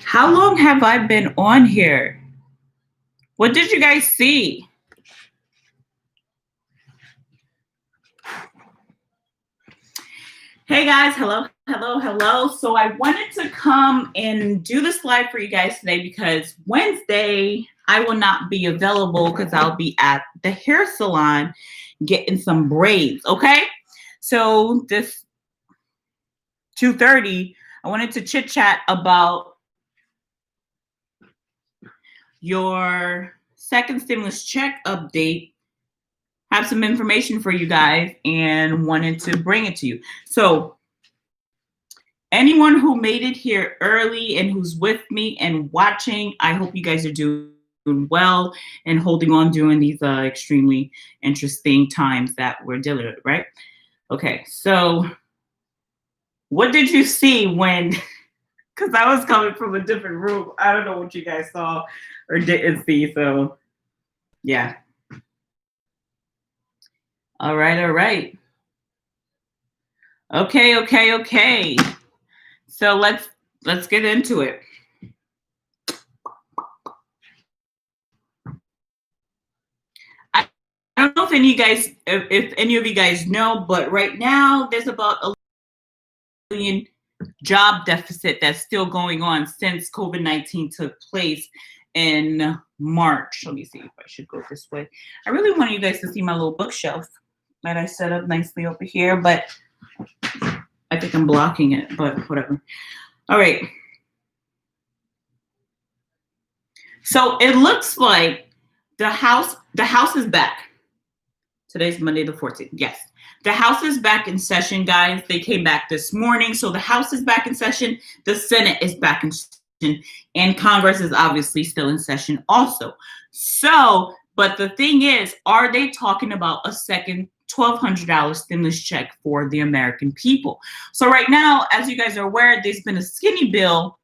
How long have I been on here? What did you guys see? Hey guys, hello. So I wanted to come and do this live for you guys today because Wednesday I will not be available because I'll be at the hair salon getting some braids, okay? So this 2:30, I wanted to chit chat about your second stimulus check update, have some information for you guys, and wanted to bring it to you. So anyone who made it here early and who's with me and watching, I hope you guys are doing well and holding on during these extremely interesting times that we're dealing with, right? Okay, so what did you see when, because I was coming from a different room. I don't know what you guys saw or didn't see, so yeah. All right. Okay. So let's get into it. I don't know if any of you guys know, but right now there's about a million job deficit that's still going on since COVID-19 took place in March. Let me see if I should go this way. I really want you guys to see my little bookshelf that I set up nicely over here, but I think I'm blocking it, but whatever. All right. So it looks like the house is back. Today's Monday the 14th. Yes. The House is back in session, guys. They came back this morning. So the House is back in session. The Senate is back in session. And Congress is obviously still in session also. So, but the thing is, are they talking about a second $1,200 stimulus check for the American people? So right now, as you guys are aware, there's been a skinny bill.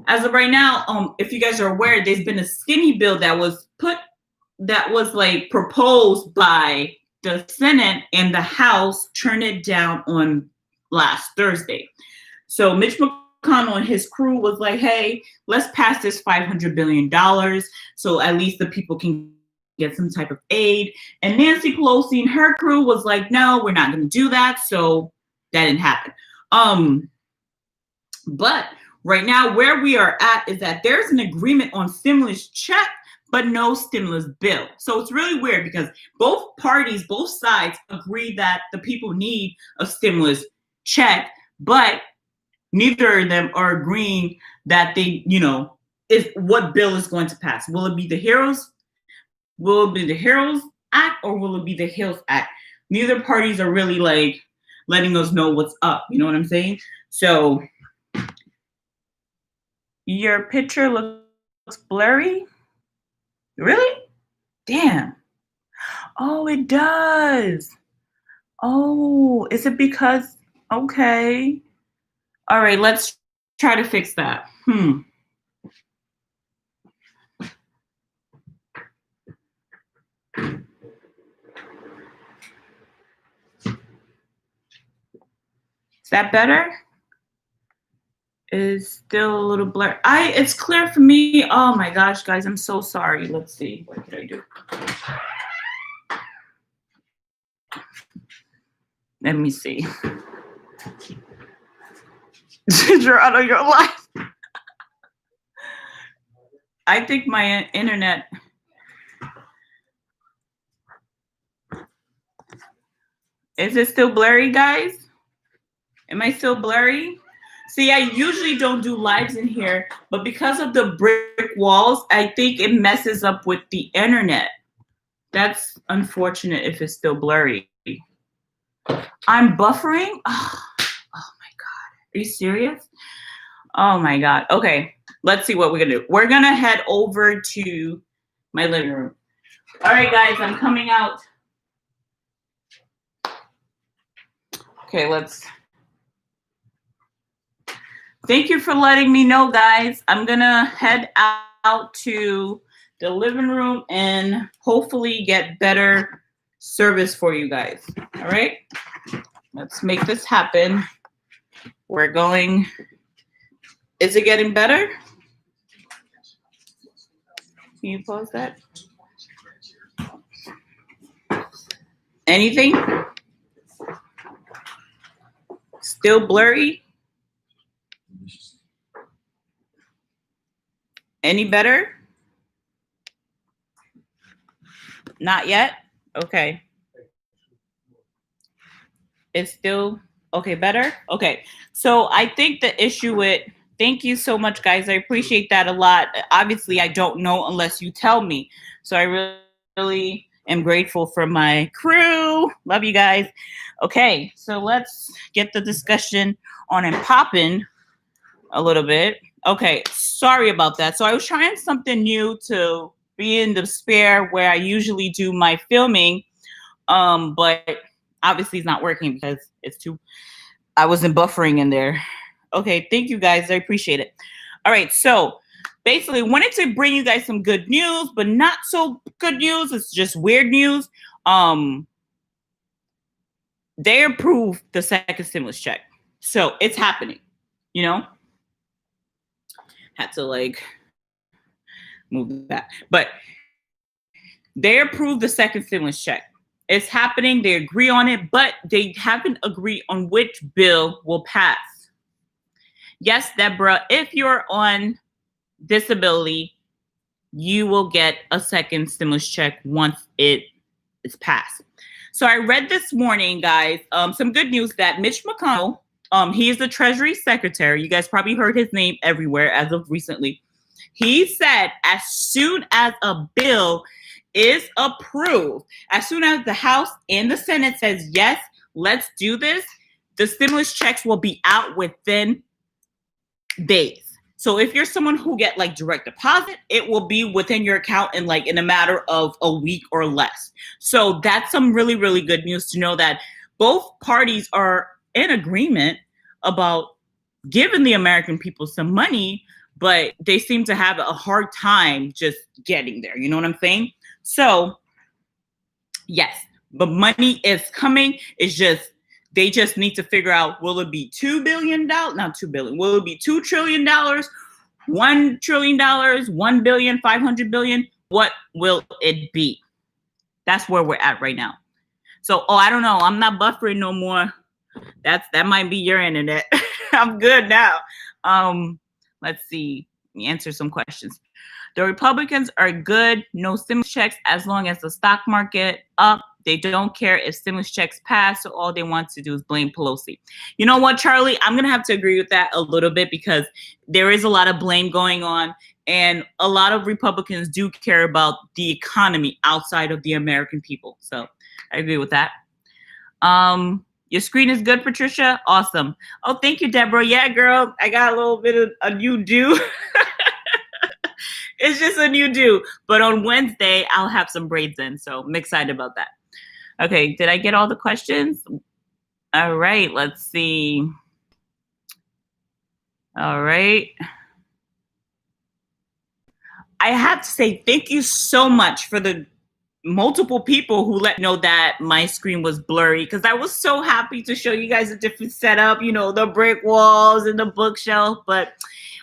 As of right now, if you guys are aware, there's been a skinny bill that was proposed by the Senate, and the House turned it down on last Thursday. So Mitch McConnell and his crew was like, hey, let's pass this $500 billion so at least the people can get some type of aid. And Nancy Pelosi and her crew was like, no, we're not going to do that. So that didn't happen. But right now where we are at is that there's an agreement on stimulus check, but no stimulus bill. So it's really weird because both parties, both sides agree that the people need a stimulus check, but neither of them are agreeing that they, is what bill is going to pass. Will it be the HEROES Act or will it be the HEALS Act? Neither parties are really like letting us know what's up. You know what I'm saying? So your picture looks blurry. Really? Damn. Oh, it does. Oh, is it because? Okay. All right, let's try to fix that. Is that better? Is still a little blurry. It's clear for me. Oh my gosh, guys, I'm so sorry. Let's see. What can I do? Let me see. You're out of your life. I think my internet. Is it still blurry, guys? Am I still blurry? See, I usually don't do lives in here, but because of the brick walls, I think it messes up with the internet. That's unfortunate if it's still blurry. I'm buffering? Oh my God. Are you serious? Oh my God. Okay, let's see what we're gonna do. We're gonna head over to my living room. All right, guys, I'm coming out. Okay, thank you for letting me know, guys. I'm gonna head out to the living room and hopefully get better service for you guys. All right, let's make this happen. We're going. Is it getting better? Can you pause that? Anything? Still blurry? Any better? Not yet? Okay. It's still okay, better? Okay. So I think the issue with, thank you so much, guys. I appreciate that a lot. Obviously, I don't know unless you tell me. So I really am grateful for my crew. Love you guys. Okay, so let's get the discussion on and popping a little bit. Okay, sorry about that. So I was trying something new to be in the spare where I usually do my filming, but obviously it's not working because it's too, I wasn't buffering in there. Okay, thank you guys. I appreciate it. All right, so basically wanted to bring you guys some good news, but not so good news. It's just weird news. They approved the second stimulus check. So it's happening, you know? Had to like move that. But they approved the second stimulus check. It's happening. They agree on it, but they haven't agreed on which bill will pass. Yes, Deborah, if you're on disability, you will get a second stimulus check once it is passed. So I read this morning, guys, some good news that Mitch McConnell, he is the Treasury Secretary. You guys probably heard his name everywhere as of recently. He said as soon as a bill is approved, as soon as the House and the Senate says, yes, let's do this, the stimulus checks will be out within days. So if you're someone who get like direct deposit, it will be within your account in a matter of a week or less. So that's some really, really good news to know that both parties are in agreement about giving the American people some money, but they seem to have a hard time just getting there. You know what I'm saying? So yes, but money is coming. It's just, they just need to figure out, will it be $2 billion? Not $2 billion. Will it be $2 trillion? $1 trillion? $1 billion? $500 billion? What will it be? That's where we're at right now. So, I don't know. I'm not buffering no more. That might be your internet. I'm good now. Let's see. Let me answer some questions. The Republicans are good. No stimulus checks as long as the stock market up. They don't care if stimulus checks pass. So all they want to do is blame Pelosi. You know what, Charlie? I'm going to have to agree with that a little bit because there is a lot of blame going on. And a lot of Republicans do care about the economy outside of the American people. So I agree with that. Your screen is good, Patricia. Awesome. Oh, thank you, Deborah. Yeah, girl. I got a little bit of a new do. It's just a new do. But on Wednesday, I'll have some braids in. So I'm excited about that. Okay. Did I get all the questions? All right. Let's see. All right. I have to say thank you so much for the multiple people who let me know that my screen was blurry because I was so happy to show you guys a different setup, you know, the brick walls and the bookshelf, but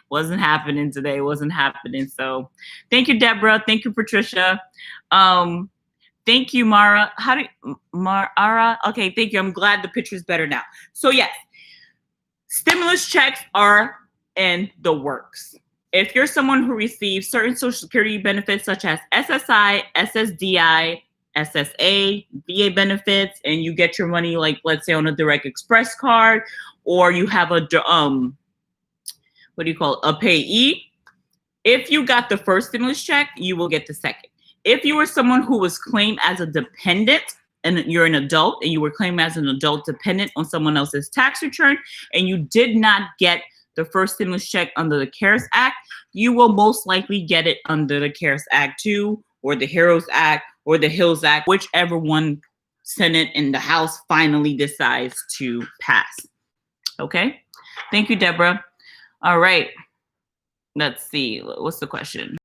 wasn't happening today. Wasn't happening. So thank you, Deborah. Thank you, Patricia. Thank you, Mara. Mara? Okay, thank you. I'm glad the picture's better now. So yes, stimulus checks are in the works. If you're someone who receives certain Social Security benefits such as SSI, SSDI, SSA, VA benefits, and you get your money, like let's say on a Direct Express card, or you have a what do you call it, a payee? If you got the first stimulus check, you will get the second. If you were someone who was claimed as a dependent and you're an adult and you were claimed as an adult dependent on someone else's tax return and you did not get the first stimulus check under the CARES Act, you will most likely get it under the CARES Act 2 or the HEROES Act or the HILS Act, whichever one Senate and the House finally decides to pass. Okay? Thank you, Deborah. All right. Let's see. What's the question?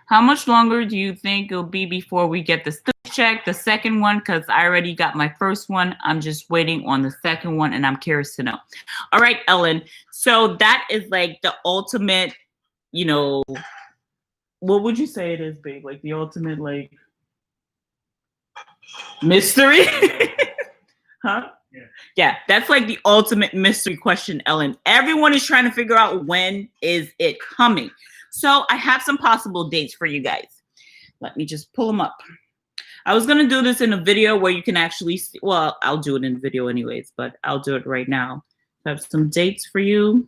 How much longer do you think it'll be before we get the stimulus check, the second one? Because I already got my first one. I'm just waiting on the second one, and I'm curious to know. All right, Ellen. So that is like the ultimate, you know, what would you say it is, babe? Like the ultimate, like, mystery? Huh? Yeah, that's like the ultimate mystery question, Ellen. Everyone is trying to figure out when is it coming. So I have some possible dates for you guys. Let me just pull them up. I was going to do this in a video where you can actually see, well, I'll do it in a video anyways, but I'll do it right now. I have some dates for you.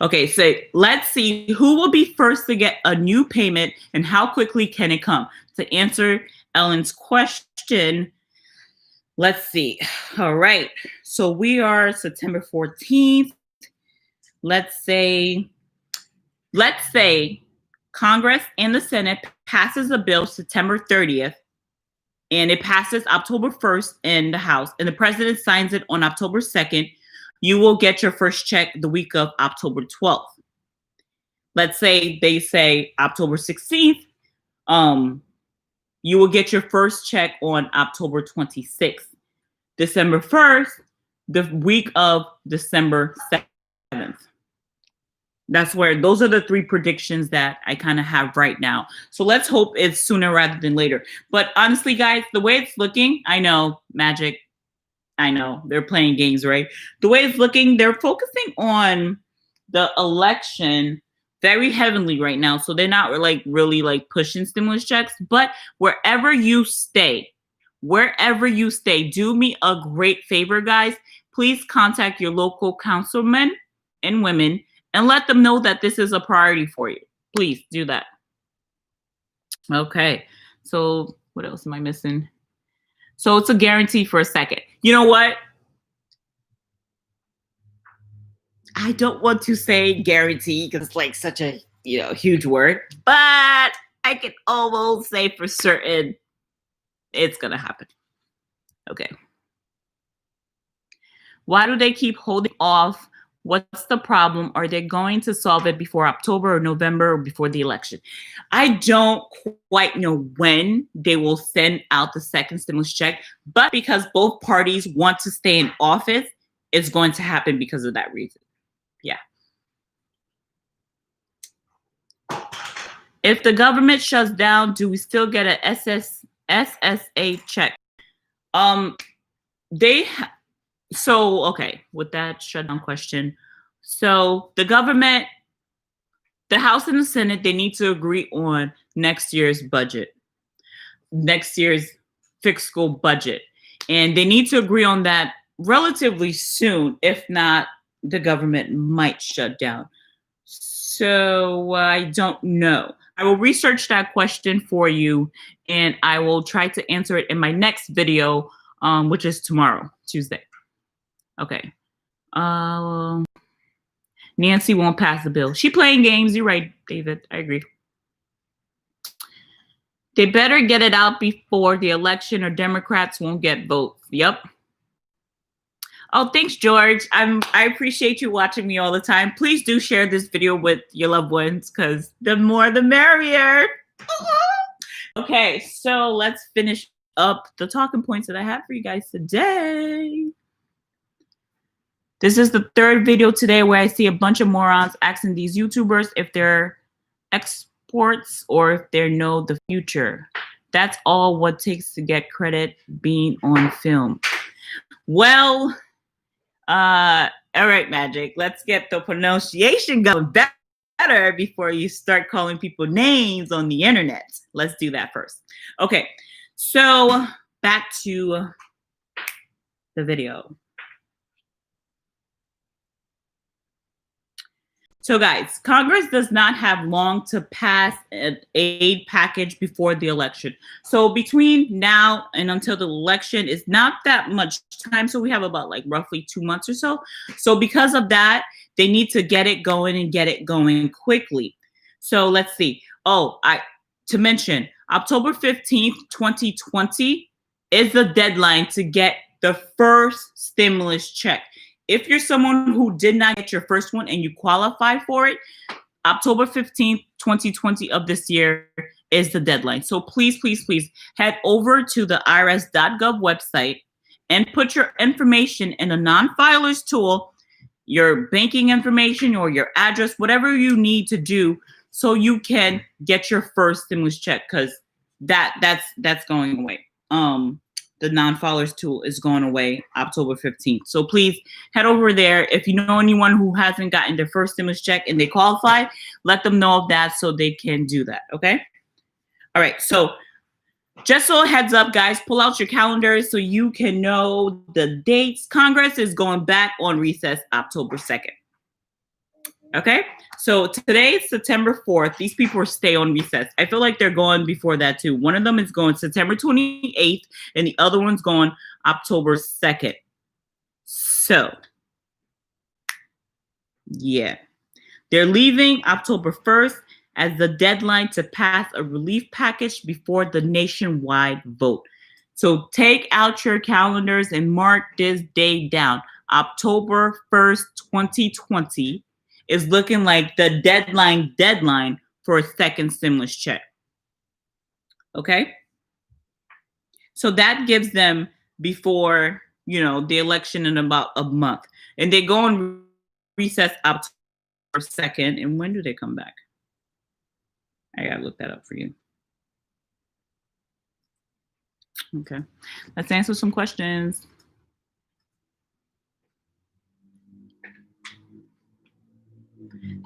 Okay, so let's see who will be first to get a new payment and how quickly can it come? To answer Ellen's question, let's see. All right, so we are September 14th. Let's say Congress and the Senate passes a bill September 30th, and it passes October 1st in the House, and the president signs it on October 2nd. You will get your first check the week of October 12th. Let's say they say October 16th. You will get your first check on October 26th. December 1st, the week of December 7th. That's where, those are the three predictions that I kind of have right now. So let's hope it's sooner rather than later. But honestly, guys, the way it's looking, I know, Magic, I know, they're playing games, right? The way it's looking, they're focusing on the election very heavily right now. So they're not like really like pushing stimulus checks. But wherever you stay, do me a great favor, guys. Please contact your local councilmen and women and let them know that this is a priority for you. Please do that. Okay, so what else am I missing? So it's a guarantee for a second. You know what? I don't want to say guarantee because it's like such a, huge word, but I can almost say for certain it's going to happen. Okay. Why do they keep holding off? What's the problem? Are they going to solve it before October or November or before the election? I don't quite know when they will send out the second stimulus check, but because both parties want to stay in office, it's going to happen because of that reason. Yeah. If the government shuts down, do we still get a SSA check? Okay, with that shutdown question. So the government, the House and the Senate, they need to agree on next year's budget, next year's fiscal budget. And they need to agree on that relatively soon. If not, the government might shut down. So I don't know. I will research that question for you, and I will try to answer it in my next video, which is tomorrow, Tuesday. Okay. Nancy won't pass the bill. She playing games. You're right, David. I agree. They better get it out before the election or Democrats won't get votes. Yep. Oh, thanks, George. I appreciate you watching me all the time. Please do share this video with your loved ones because the more the merrier. Okay, so let's finish up the talking points that I have for you guys today. This is the third video today where I see a bunch of morons asking these YouTubers if they're exports or if they know the future. That's all what takes to get credit being on film. Well, all right, Magic. Let's get the pronunciation going better before you start calling people names on the internet. Let's do that first. Okay, so back to the video. So guys, Congress does not have long to pass an aid package before the election. So between now and until the election is not that much time. So we have about like roughly 2 months or so. So because of that, they need to get it going and get it going quickly. So let's see. To mention, October 15th, 2020 is the deadline to get the first stimulus check. If you're someone who did not get your first one and you qualify for it, October 15th, 2020 of this year is the deadline. So please, please, please head over to the irs.gov website and put your information in a non-filers tool, your banking information or your address, whatever you need to do so you can get your first stimulus check, because that's going away. The non-filers tool is going away October 15th. So please head over there. If you know anyone who hasn't gotten their first stimulus check and they qualify, let them know of that so they can do that. Okay. All right. So just so a heads up, guys, pull out your calendars so you can know the dates. Congress is going back on recess October 2nd. Okay, so today is September 4th. These people are stay on recess. I feel like they're going before that too. One of them is going September 28th and the other one's going October 2nd. So, yeah. They're leaving October 1st as the deadline to pass a relief package before the nationwide vote. So take out your calendars and mark this day down. October 1st, 2020 is looking like the deadline for a second stimulus check. Okay? So that gives them before, the election in about a month. And they go on recess October 2nd. And when do they come back? I gotta look that up for you. Okay. Let's answer some questions.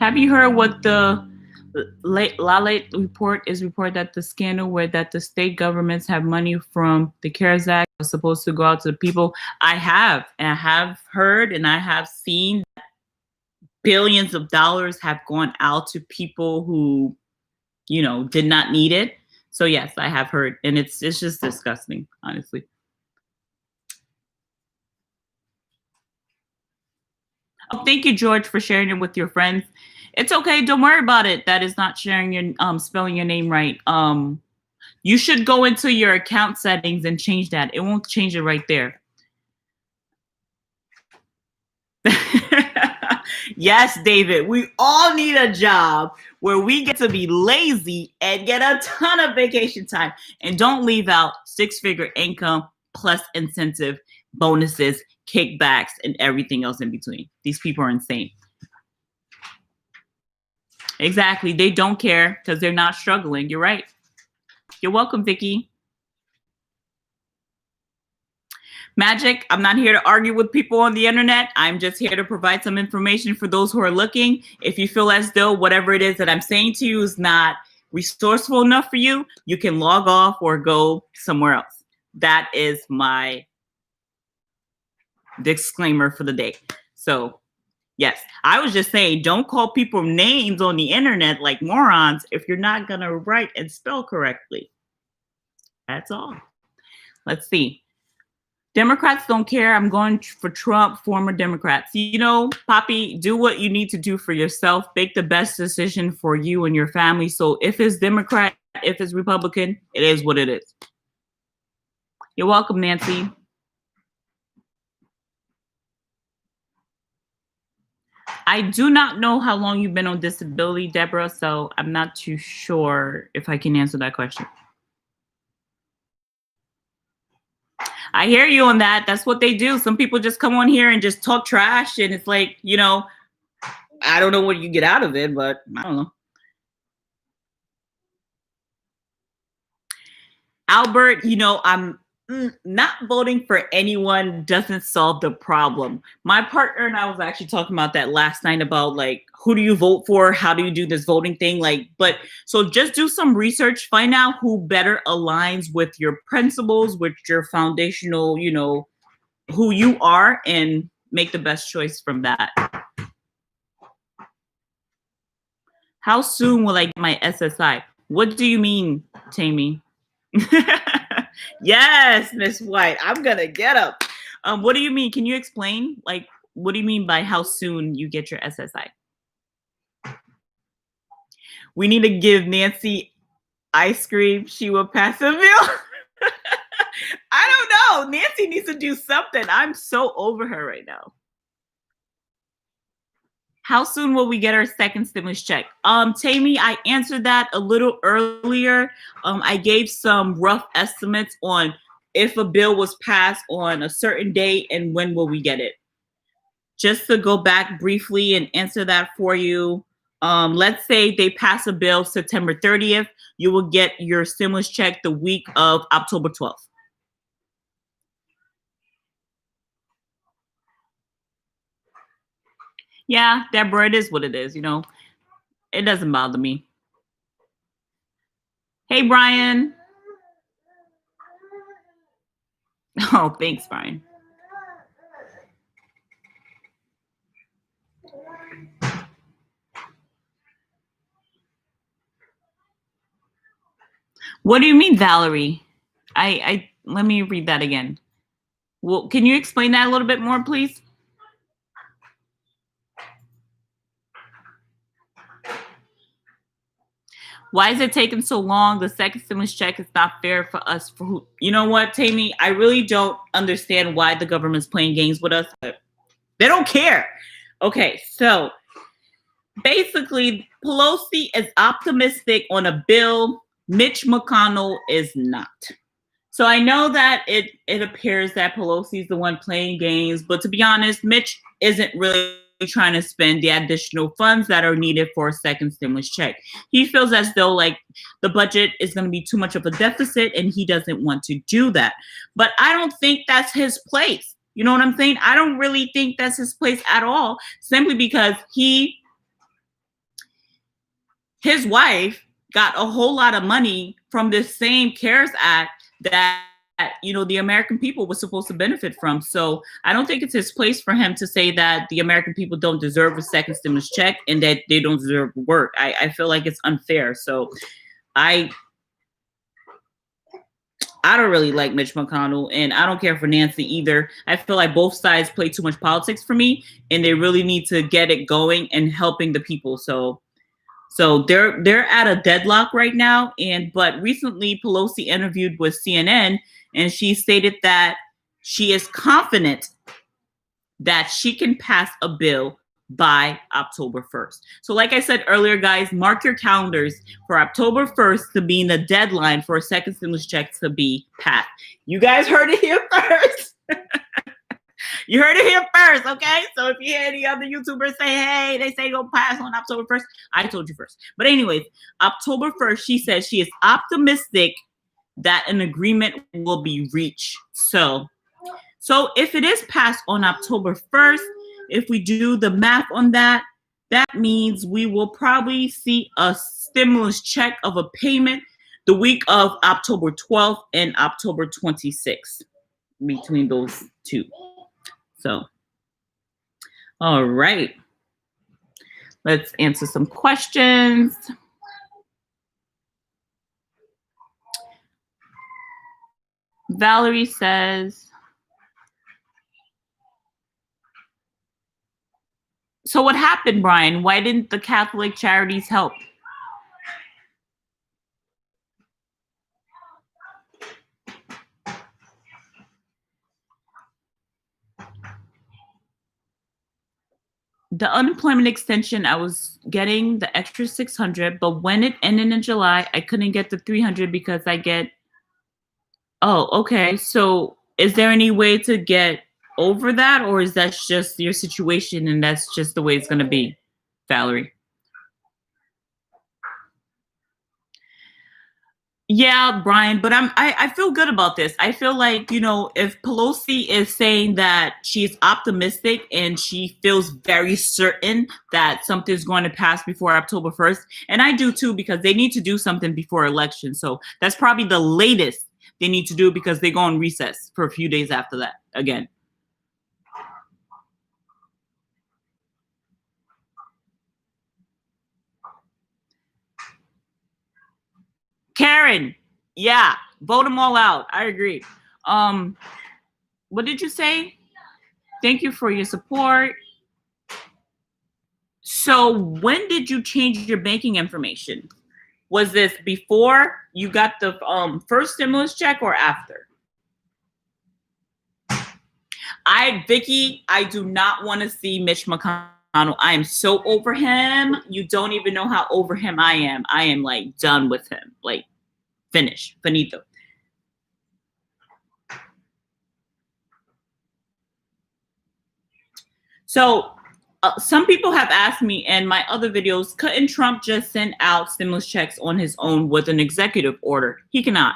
Have you heard what the Lalate report that the scandal where that the state governments have money from the CARES Act was supposed to go out to the people? I have heard and I have seen that billions of dollars have gone out to people who, did not need it. So yes, I have heard, and it's just disgusting, honestly. Oh, thank you, George, for sharing it with your friends. It's okay. Don't worry about it. That is not sharing your spelling your name right. You should go into your account settings and change that. It won't change it right there. Yes, David. We all need a job where we get to be lazy and get a ton of vacation time, and don't leave out six-figure income plus incentive bonuses, kickbacks, and everything else in between. These people are insane. Exactly. They don't care because they're not struggling. You're right. You're welcome, Vicky. Magic, I'm not here to argue with people on the internet. I'm just here to provide some information for those who are looking. If you feel as though whatever it is that I'm saying to you is not resourceful enough for you, you can log off or go somewhere else. That is my disclaimer for the day. So, yes, I was just saying, don't call people names on the internet like morons if you're not going to write and spell correctly. That's all. Let's see. Democrats don't care. I'm going for Trump, former Democrats. Poppy, do what you need to do for yourself. Make the best decision for you and your family. So if it's Democrat, if it's Republican, it is what it is. You're welcome, Nancy. I do not know how long you've been on disability, Deborah, so I'm not too sure if I can answer that question. I hear you on that. That's what they do. Some people just come on here and just talk trash, and it's like, I don't know what you get out of it, but I don't know. Albert, I'm not voting for anyone doesn't solve the problem. My partner and I was actually talking about that last night about like, who do you vote for? How do you do this voting thing? So just do some research, find out who better aligns with your principles, with your foundational, who you are, and make the best choice from that. How soon will I get my SSI? What do you mean, Tammy? Yes, Miss White. I'm gonna get up. What do you mean? Can you explain? Like, what do you mean by how soon you get your SSI? We need to give Nancy ice cream. She will pass a meal. I don't know. Nancy needs to do something. I'm so over her right now. How soon will we get our second stimulus check? Tammy, I answered that a little earlier. I gave some rough estimates on if a bill was passed on a certain date and when will we get it. Just to go back briefly and answer that for you. Let's say they pass a bill September 30th, you will get your stimulus check the week of October 12th. Yeah, Deborah, it is what it is, you know. It doesn't bother me. Hey, Brian. Oh, thanks, Brian. What do you mean, Valerie? I let me read that again. Well, can you explain that a little bit more, please? Why is it taking so long? The second stimulus check is not fair for us. For who? You know what, Tammy? I really don't understand why the government's playing games with us. They don't care. Okay, so basically, Pelosi is optimistic on a bill. Mitch McConnell is not. So I know that it appears that Pelosi is the one playing games, but to be honest, Mitch isn't really trying to spend the additional funds that are needed for a second stimulus check. He feels as though like the budget is going to be too much of a deficit and he doesn't want to do that. But I don't think that's his place. You know what I'm saying? I don't really think that's his place at all, simply because his wife got a whole lot of money from this same CARES Act that the American people were supposed to benefit from. So I don't think it's his place for him to say that the American people don't deserve a second stimulus check and that they don't deserve work. I feel like it's unfair. So I don't really like Mitch McConnell, and I don't care for Nancy either. I feel like both sides play too much politics for me, and they really need to get it going and helping the people. So they're at a deadlock right now. But recently Pelosi interviewed with CNN, and she stated that she is confident that she can pass a bill by October 1st. So like I said earlier, guys, mark your calendars for October 1st to be the deadline for a second stimulus check to be passed. You guys heard it here first. You heard it here first, okay? So if you hear any other YouTubers say, hey, they say go pass on October 1st, I told you first. But anyways, October 1st, she says she is optimistic that an agreement will be reached. So if it is passed on October 1st, if we do the math on that, that means we will probably see a stimulus check of a payment the week of October 12th and October 26th, between those two. So, all right. Let's answer some questions. Valerie says, so what happened, Brian? Why didn't the Catholic charities help? The unemployment extension, I was getting the extra 600, but when it ended in July, I couldn't get the 300 because I get. Oh, okay. So is there any way to get over that, or is that just your situation and that's just the way it's going to be, Valerie? Yeah, Brian, but I feel good about this. I feel like, if Pelosi is saying that she's optimistic and she feels very certain that something's going to pass before October 1st, and I do too, because they need to do something before election. So that's probably the latest they need to do, because they go on recess for a few days after that again. Karen, yeah, vote them all out. I agree. What did you say? Thank you for your support. So when did you change your banking information? Was this before you got the first stimulus check or after? Vicky, I do not want to see Mitch McConnell I am so over him. You don't even know how over him I am. I am like done with him. Like finished. Finito. So some people have asked me in my other videos, couldn't Trump just send out stimulus checks on his own with an executive order? He cannot.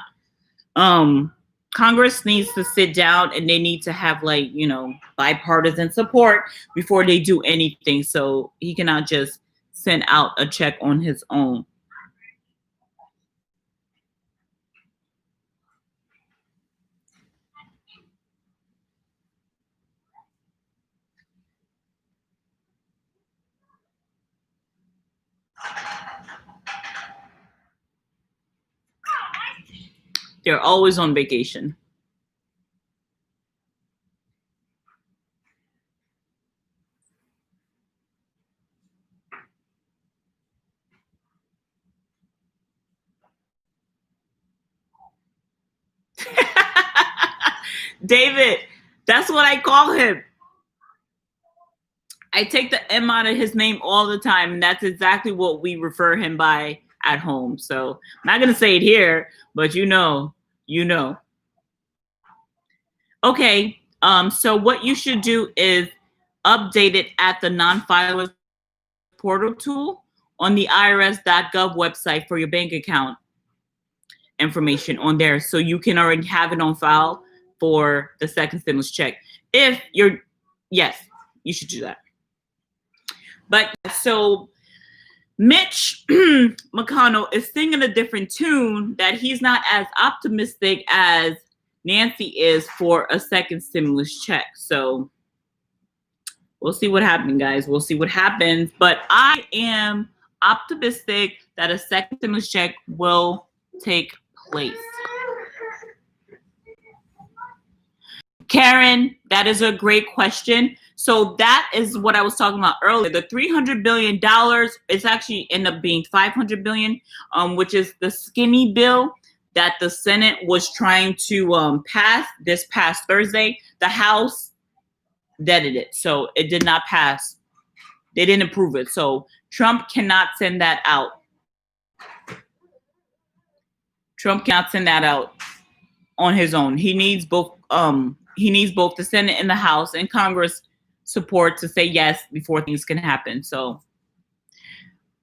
Congress needs to sit down and they need to have like, you know, bipartisan support before they do anything. So he cannot just send out a check on his own. They're always on vacation. David, that's what I call him. I take the M out of his name all the time, and that's exactly what we refer him by at home. So I'm not gonna say it here, but you know. Okay. So what you should do is update it at the non-filer portal tool on the irs.gov website for your bank account information on there, so you can already have it on file for the second stimulus check. If you're, yes, you should do that. But so Mitch McConnell is singing a different tune, that he's not as optimistic as Nancy is for a second stimulus check. So we'll see what happens, guys. We'll see what happens. But I am optimistic that a second stimulus check will take place. Karen, that is a great question. So that is what I was talking about earlier. The $300 billion is actually end up being $500 billion, which is the skinny bill that the Senate was trying to pass this past Thursday. The House deaded it, so it did not pass. They didn't approve it. So Trump cannot send that out. Trump cannot send that out on his own. He needs both. He needs both the Senate and the House and Congress support to say yes before things can happen. So,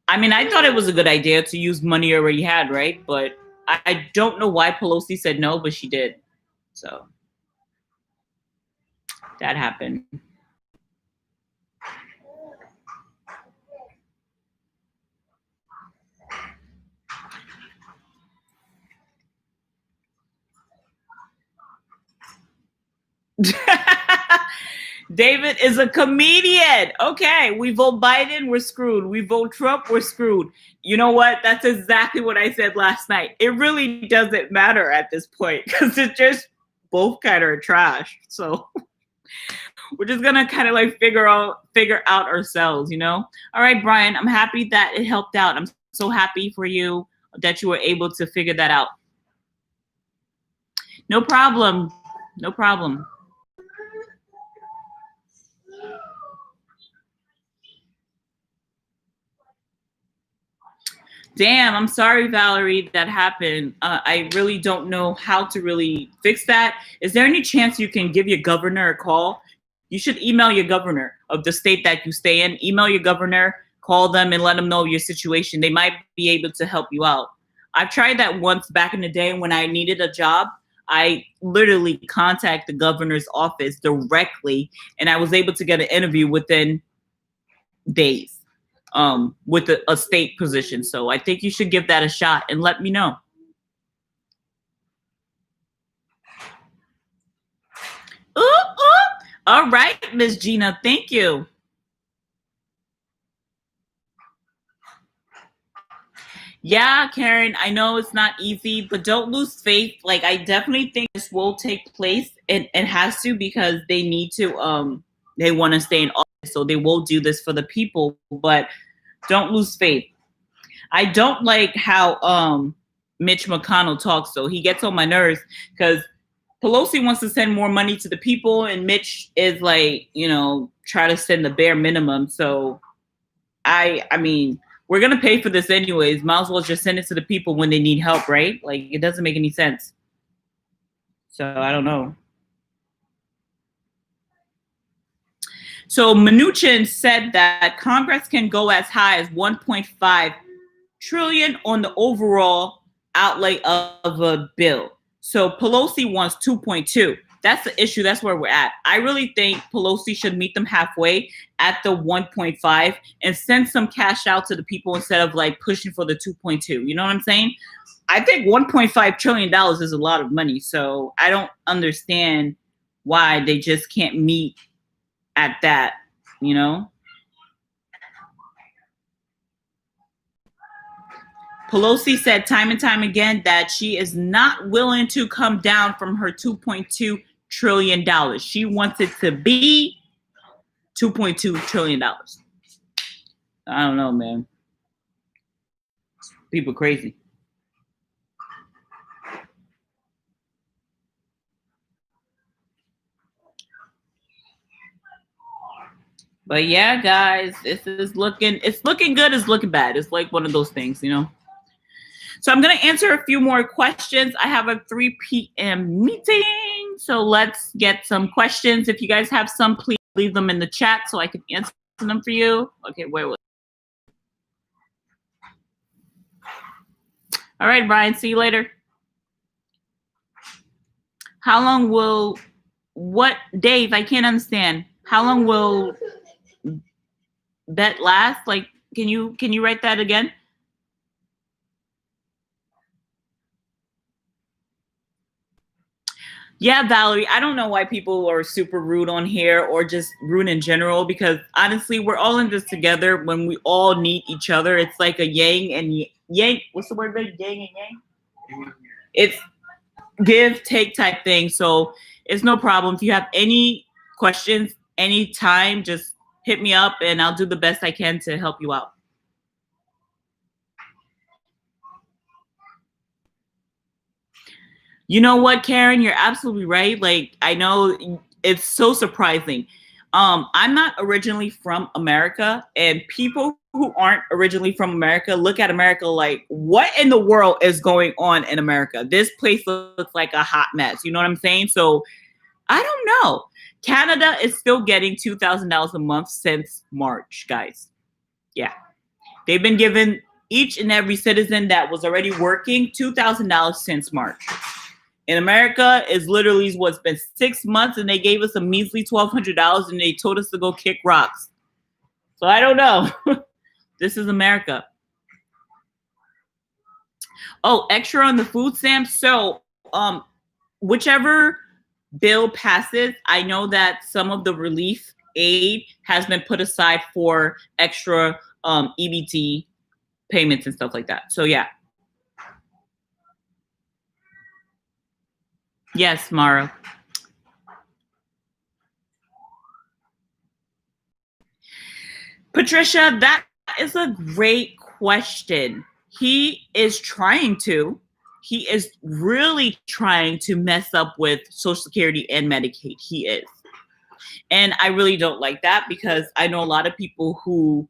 I mean, I thought it was a good idea to use money already had, right? But I don't know why Pelosi said no, but she did. So that happened. David is a comedian. Okay, we vote Biden, we're screwed. We vote Trump, we're screwed. You know what? That's exactly what I said last night. It really doesn't matter at this point because it's just both kind of trash. So we're just gonna kind of like figure out ourselves, you know? All right, Brian, I'm happy that it helped out. I'm so happy for you that you were able to figure that out. No problem. No problem. Damn, I'm sorry, Valerie, that happened. I really don't know how to really fix that. Is there any chance you can give your governor a call? You should email your governor of the state that you stay in. Email your governor, call them and let them know your situation. They might be able to help you out. I've tried that once back in the day when I needed a job. I literally contacted the governor's office directly, and I was able to get an interview within days with a state position. So I think you should give that a shot and let me know. Ooh, ooh. All right, Miss Gina, thank you. Yeah, Karen, I know it's not easy, but don't lose faith. Like, I definitely think this will take place. It has to, because they need to, they want to stay in office. So they will do this for the people, but don't lose faith. I don't like how Mitch McConnell talks, though. He gets on my nerves because Pelosi wants to send more money to the people, and Mitch is like, try to send the bare minimum. So I mean, we're gonna pay for this anyways. Might as well just send it to the people when they need help, right? Like, it doesn't make any sense. So I don't know. So Mnuchin said that Congress can go as high as 1.5 trillion on the overall outlay of a bill. So Pelosi wants 2.2. That's the issue. That's where we're at. I really think Pelosi should meet them halfway at the 1.5 and send some cash out to the people instead of like pushing for the 2.2. You know what I'm saying? I think $1.5 trillion is a lot of money. So I don't understand why they just can't meet at that, Pelosi said time and time again that she is not willing to come down from her $2.2 trillion. She wants it to be $2.2 trillion. I don't know, man. People crazy. But yeah, guys, it's looking good, it's looking bad. It's like one of those things, So I'm going to answer a few more questions. I have a 3 p.m. meeting. So let's get some questions. If you guys have some, please leave them in the chat so I can answer them for you. Okay, where was All right, Brian, see you later. How long will Dave, I can't understand. How long will bet last? Like, can you write that again? Yeah, Valerie, I don't know why people are super rude on here or just rude in general, because honestly, we're all in this together when we all need each other. It's like a yang and yang. What's the word? Yang and yang? It's give, take type thing. So it's no problem. If you have any questions, anytime, just hit me up and I'll do the best I can to help you out. You know what, Karen? You're absolutely right. Like, I know it's so surprising. I'm not originally from America, and people who aren't originally from America look at America like, what in the world is going on in America? This place looks like a hot mess. You know what I'm saying? So I don't know. Canada is still getting $2,000 a month since March, guys. Yeah. They've been giving each and every citizen that was already working $2,000 since March. In America, it's literally what's been 6 months, and they gave us a measly $1,200, and they told us to go kick rocks. So I don't know. This is America. Oh, extra on the food stamps. So, whichever bill passes, I know that some of the relief aid has been put aside for extra EBT payments and stuff like that. So yeah. Yes, Mara. Patricia, that is a great question. He is really trying to mess up with Social Security and Medicaid. He is. And I really don't like that, because I know a lot of people who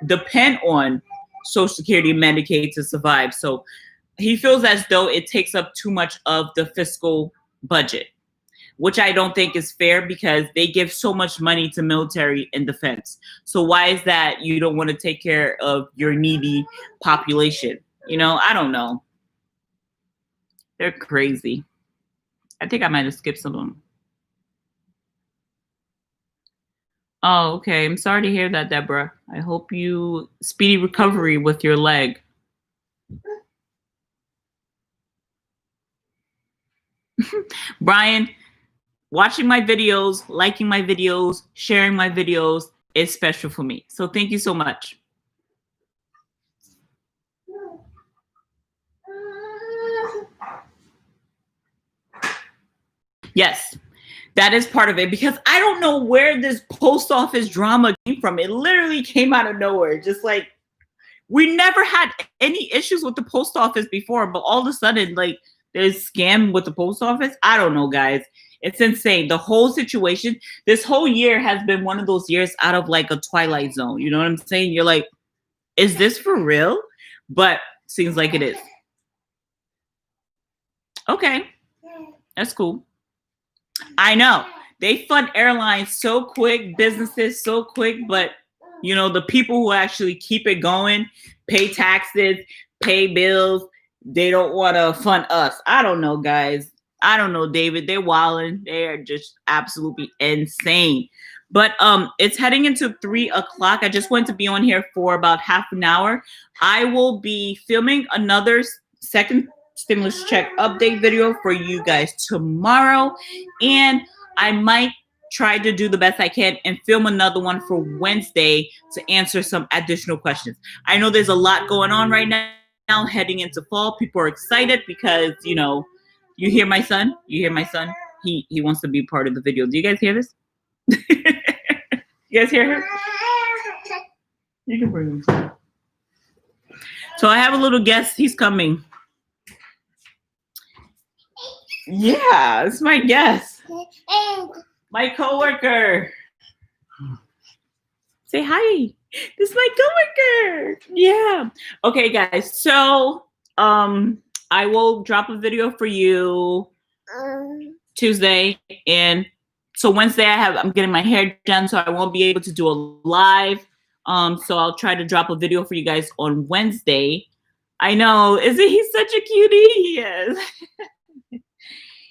depend on Social Security and Medicaid to survive. So he feels as though it takes up too much of the fiscal budget, which I don't think is fair, because they give so much money to military and defense. So why is that you don't want to take care of your needy population? I don't know. They're crazy. I think I might have skipped some of them. Oh, okay. I'm sorry to hear that, Deborah. I hope you speedy recovery with your leg. Brian, watching my videos, liking my videos, sharing my videos is special for me. So thank you so much. Yes, that is part of it, because I don't know where this post office drama came from. It literally came out of nowhere. Just like, we never had any issues with the post office before, but all of a sudden, like, There's scam with the post office. I don't know, guys. It's insane. The whole situation, this whole year has been one of those years out of like a Twilight Zone. You know what I'm saying? You're like, is this for real? But seems like it is. Okay, that's cool. I know. They fund airlines so quick, businesses so quick, but you know, the people who actually keep it going, pay taxes, pay bills, they don't want to fund us. I don't know, guys. I don't know, David. They're wilding. They are just absolutely insane. But it's heading into 3 o'clock. I just wanted to be on here for about half an hour. I will be filming another second stimulus check update video for you guys tomorrow, and I might try to do the best I can and film another one for Wednesday to answer some additional questions. I know there's a lot going on right now heading into fall. People are excited because, you know, you hear my son? You hear my son? He wants to be part of the video. Do you guys hear this? You guys hear her? You can bring him. So I have a little guest. He's coming. Yeah, it's my guest. My coworker. Say hi. This is my coworker. Yeah. Okay, guys. So I will drop a video for you Tuesday, and so Wednesday I'm getting my hair done, so I won't be able to do a live. So I'll try to drop a video for you guys on Wednesday. I know, isn't he such a cutie? He is.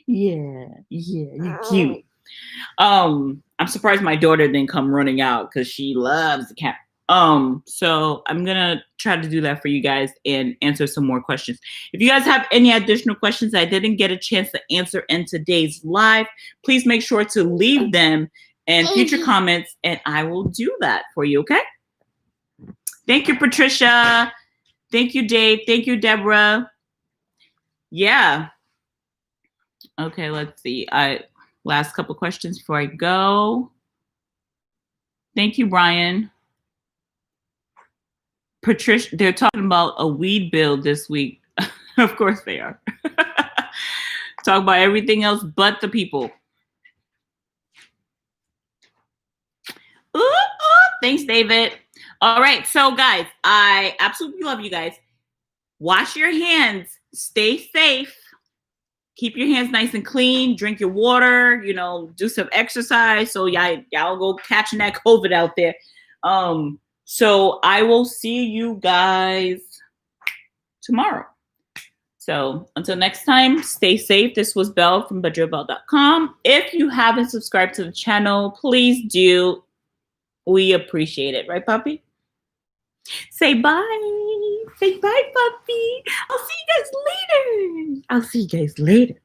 Yeah, you're cute. I'm surprised my daughter didn't come running out because she loves the cat. So I'm gonna try to do that for you guys and answer some more questions. If you guys have any additional questions I didn't get a chance to answer in today's live, please make sure to leave them in future comments, and I will do that for you. Okay? Thank you, Patricia. Thank you, Dave. Thank you, Deborah. Yeah. Okay, let's see. Last couple questions before I go. Thank you, Brian. Patricia, they're talking about a weed bill this week. Of course they are. Talk about everything else but the people. Ooh, thanks, David. All right, so guys, I absolutely love you guys. Wash your hands. Stay safe. Keep your hands nice and clean. Drink your water. You know, do some exercise so y'all go catching that COVID out there. So I will see you guys tomorrow. So until next time, stay safe. This was Belle from BudgetBelle.com. If you haven't subscribed to the channel, please do. We appreciate it. Right, puppy? Say bye. Say bye, puppy. I'll see you guys later.